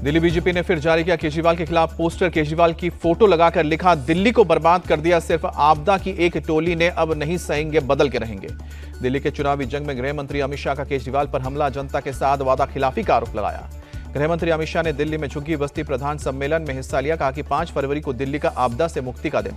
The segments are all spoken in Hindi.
दिल्ली बीजेपी ने फिर जारी किया केजरीवाल के खिलाफ पोस्टर। केजरीवाल की फोटो लगाकर लिखा, दिल्ली को बर्बाद कर दिया, सिर्फ आपदा की एक टोली ने, अब नहीं सहेंगे, बदल के रहेंगे। दिल्ली के चुनावी जंग में गृह मंत्री अमित शाह का केजरीवाल पर हमला, जनता के साथ वादा खिलाफी का आरोप लगाया। गृह मंत्री अमित शाह ने दिल्ली में झुग्गी बस्ती प्रधान सम्मेलन में हिस्सा लिया। कहा कि 5 फरवरी को दिल्ली का आपदा से मुक्ति का दिन।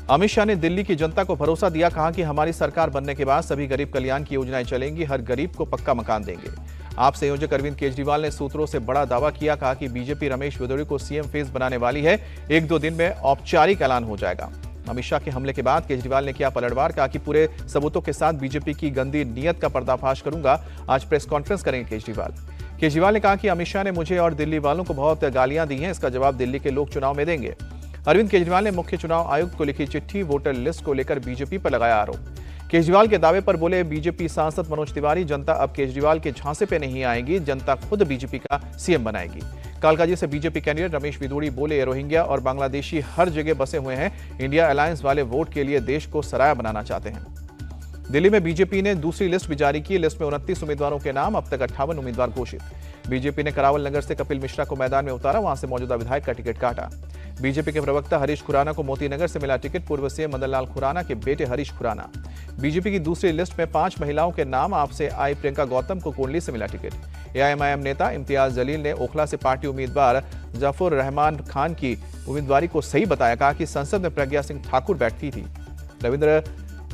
अमित शाह ने दिल्ली की जनता को भरोसा दिया। कहा कि हमारी सरकार बनने के बाद सभी गरीब कल्याण की योजनाएं चलेंगी, हर गरीब को पक्का मकान देंगे। आप संयोजक अरविंद केजरीवाल ने सूत्रों से बड़ा दावा किया। कहा कि बीजेपी रमेश बिदोड़ी को सीएम फेस बनाने वाली है, 1-2 दिन में औपचारिक ऐलान हो जाएगा। अमित शाह के हमले के बाद केजरीवाल ने किया पलटवार। कहा कि पूरे सबूतों के साथ बीजेपी की गंदी नीयत का पर्दाफाश करूंगा। आज प्रेस कॉन्फ्रेंस करेंगे केजरीवाल ने कहा कि अमित शाह ने मुझे और दिल्ली वालों को बहुत गालियां दी हैं, इसका जवाब दिल्ली के लोग चुनाव में देंगे। अरविंद केजरीवाल ने मुख्य चुनाव आयुक्त को लिखी चिट्ठी, वोटर लिस्ट को लेकर बीजेपी पर लगाया आरोप। केजरीवाल के दावे पर बोले बीजेपी सांसद मनोज तिवारी, जनता अब केजरीवाल के झांसे पे नहीं आएगी, जनता खुद बीजेपी का सीएम बनाएगी। कालकाजी से बीजेपी कैंडिडेट रमेश बिदोड़ी बोले, रोहिंग्या और बांग्लादेशी हर जगह बसे हुए हैं, इंडिया अलायंस वाले वोट के लिए देश को सराया बनाना चाहते हैं। दिल्ली में बीजेपी ने दूसरी लिस्ट भी जारी की। लिस्ट में 29 उम्मीदवारों के नाम, अब तक 58 उम्मीदवार घोषित। बीजेपी ने करावल नगर से कपिल मिश्रा को मैदान में उतारा, वहां से मौजूदा विधायक का टिकट काटा। बीजेपी के प्रवक्ता हरीश खुराना को मोती नगर से मिला टिकट, पूर्व सीएम मदन लाल खुराना के बेटे हरीश खुराना। बीजेपी की दूसरी लिस्ट में 5 महिलाओं के नाम, आपसे आई प्रियंका गौतम को कोंडली से मिला टिकट। एआईएमआईएम नेता इम्तियाज जलील ने ओखला से पार्टी उम्मीदवार जफर रहमान खान की उम्मीदवारी को सही बताया। कहा कि संसद में प्रज्ञा सिंह ठाकुर बैठती थी। रविंद्र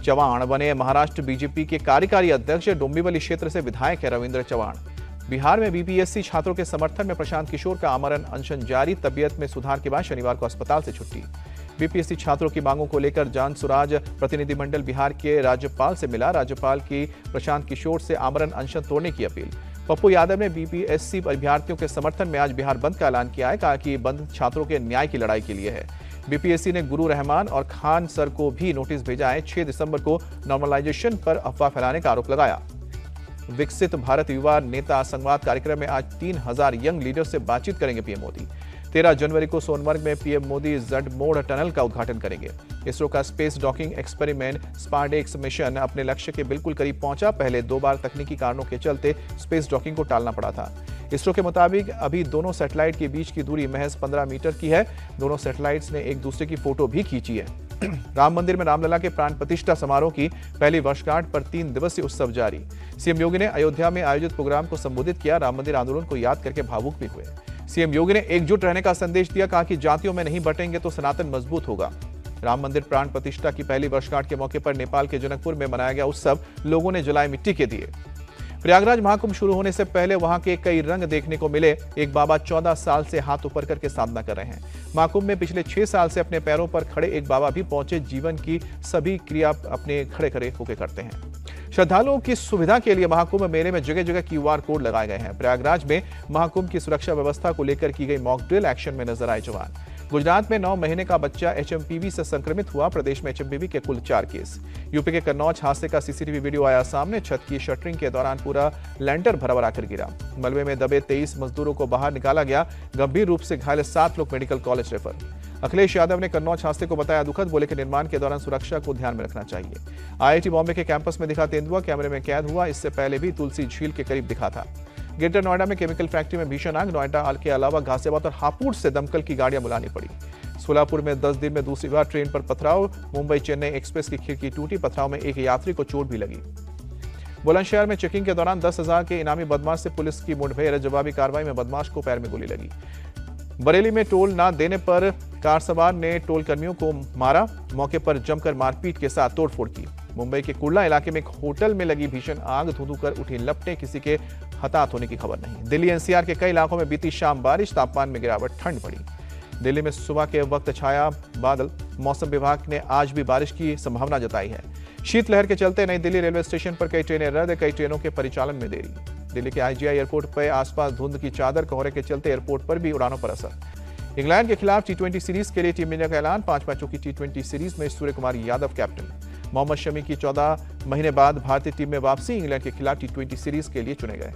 चव्हाण बने महाराष्ट्र बीजेपी के कार्यकारी अध्यक्ष। डोंबिवली क्षेत्र से विधायक है रविंद्र चव्हाण। बिहार में बीपीएससी छात्रों के समर्थन में प्रशांत किशोर का आमरण अनशन जारी। तबियत में सुधार के बाद शनिवार को अस्पताल से छुट्टी। बीपीएससी छात्रों की मांगों को लेकर जान सुराज प्रतिनिधिमंडल बिहार के राज्यपाल से मिला। राज्यपाल की प्रशांत किशोर से आमरण अनशन तोड़ने की अपील। पप्पू यादव ने बीपीएससी अभ्यर्थियों के समर्थन में आज बिहार बंद का ऐलान किया है। कहा कि बंद छात्रों के न्याय की लड़ाई के लिए है। बीपीएससी ने गुरु रहमान और खान सर को भी नोटिस भेजा है। 6 दिसंबर को नॉर्मलाइजेशन पर अफवाह फैलाने का आरोप लगाया। विकसित भारत युवा नेता संवाद कार्यक्रम में आज 3000 यंग लीडर से बातचीत करेंगे पीएम मोदी। 13 जनवरी को सोनमर्ग में पीएम मोदी जड मोड़ टनल का उद्घाटन करेंगे। इसरो का स्पेस डॉकिंग एक्सपेरिमेंट स्पारडेक्स मिशन अपने लक्ष्य के बिल्कुल करीब पहुंचा। पहले 2 बार तकनीकी कारणों के चलते स्पेस डॉकिंग को टालना पड़ा था। इसरो के मुताबिक अभी दोनों सैटेलाइट के बीच की दूरी महज 15 मीटर की है। दोनों सैटेलाइट्स ने एक दूसरे की फोटो भी खींची है। राम मंदिर में रामलला के प्राण प्रतिष्ठा समारोह की पहली वर्षगांठ पर 3 दिवसीय उत्सव जारी। सीएम योगी ने अयोध्या में आयोजित प्रोग्राम को संबोधित किया। राम मंदिर आंदोलन को याद करके भावुक भी हुए। सीएम योगी ने एकजुट रहने का संदेश दिया। कहा कि जातियों में नहीं बटेंगे तो सनातन मजबूत होगा। राम मंदिर प्राण प्रतिष्ठा की पहली वर्षगांठ के मौके पर नेपाल के जनकपुर में मनाया गया उत्सव, लोगों ने जलाए मिट्टी के दिए। प्रयागराज महाकुंभ शुरू होने से पहले वहां के कई रंग देखने को मिले। एक बाबा 14 साल से हाथ ऊपर करके साधना कर रहे हैं। महाकुंभ में पिछले 6 साल से अपने पैरों पर खड़े एक बाबा भी पहुंचे। जीवन की सभी क्रिया अपने खड़े होकर करते हैं। श्रद्धालुओं की सुविधा के लिए महाकुंभ मेले में जगह जगह क्यूआर कोड लगाए गए हैं। प्रयागराज में महाकुंभ की सुरक्षा व्यवस्था को लेकर की गई मॉक ड्रिल एक्शन में नजर आए जवान। गुजरात में 9 महीने का बच्चा एचएमपीवी से संक्रमित हुआ। प्रदेश में एचएमपीवी के कुल 4 केस। यूपी के कन्नौज हादसे का सीसीटीवी वीडियो आया सामने। छत की शटरिंग के दौरान पूरा लैंटर भरभरा कर गिरा। मलबे में दबे 23 मजदूरों को बाहर निकाला गया। गंभीर रूप से घायल 7 लोग medical college refer. Akhilesh Yadav ने कन्नौज हादसे को बताया दुखद। बोले कि निर्माण के दौरान सुरक्षा को ध्यान में रखना चाहिए। आईआईटी बॉम्बे के कैंपस में दिखा तेंदुआ, कैमरे में कैद हुआ। इससे पहले भी तुलसी झील के करीब दिखा था। ग्रेटर नोएडा में केमिकल फैक्ट्री में भीषण आग। नोएडा के अलावा गाजियाबाद और हापुड़ से दमकल की गाड़ियां बुलानी पड़ी। सोलापुर में 10 दिन में दूसरी बार ट्रेन पर पथराव। मुंबई चेन्नई एक्सप्रेस की खिड़की टूटी। पथराव में एक यात्री को चोट भी लगी। बुलंदशहर में चेकिंग के दौरान 10,000 के इनामी बदमाश से पुलिस की मुठभेड़। जवाबी कार्रवाई में बदमाश को पैर में गोली लगी। बरेली में टोल न देने पर कार सवार ने टोल कर्मियों को मारा। मौके पर जमकर मारपीट के साथ तोड़फोड़ की। मुंबई के कुर्ला इलाके में एक होटल में लगी भीषण आग। धुंधु कर उठी लपटें, किसी के हताहत होने की खबर नहीं। दिल्ली एनसीआर के कई इलाकों में बीती शाम बारिश। तापमान में गिरावट, ठंड पड़ी। दिल्ली में सुबह के वक्त छाया बादल। मौसम विभाग ने आज भी बारिश की संभावना जताई है। शीतलहर के चलते नई दिल्ली रेलवे स्टेशन पर कई ट्रेनें रद्द। कई ट्रेनों के परिचालन में देरी। दिल्ली के आईजीआई एयरपोर्ट पर आसपास धुंध की चादर। कोहरे के चलते एयरपोर्ट पर भी उड़ानों पर असर। इंग्लैंड के खिलाफ टी20 सीरीज के लिए टीम इंडिया का ऐलान। 5 मैचों की टी20 सीरीज में सूर्य कुमार यादव कैप्टन। मोहम्मद शमी की 14 महीने बाद भारतीय टीम में वापसी। इंग्लैंड के खिलाफ टी20 सीरीज के लिए चुने गए।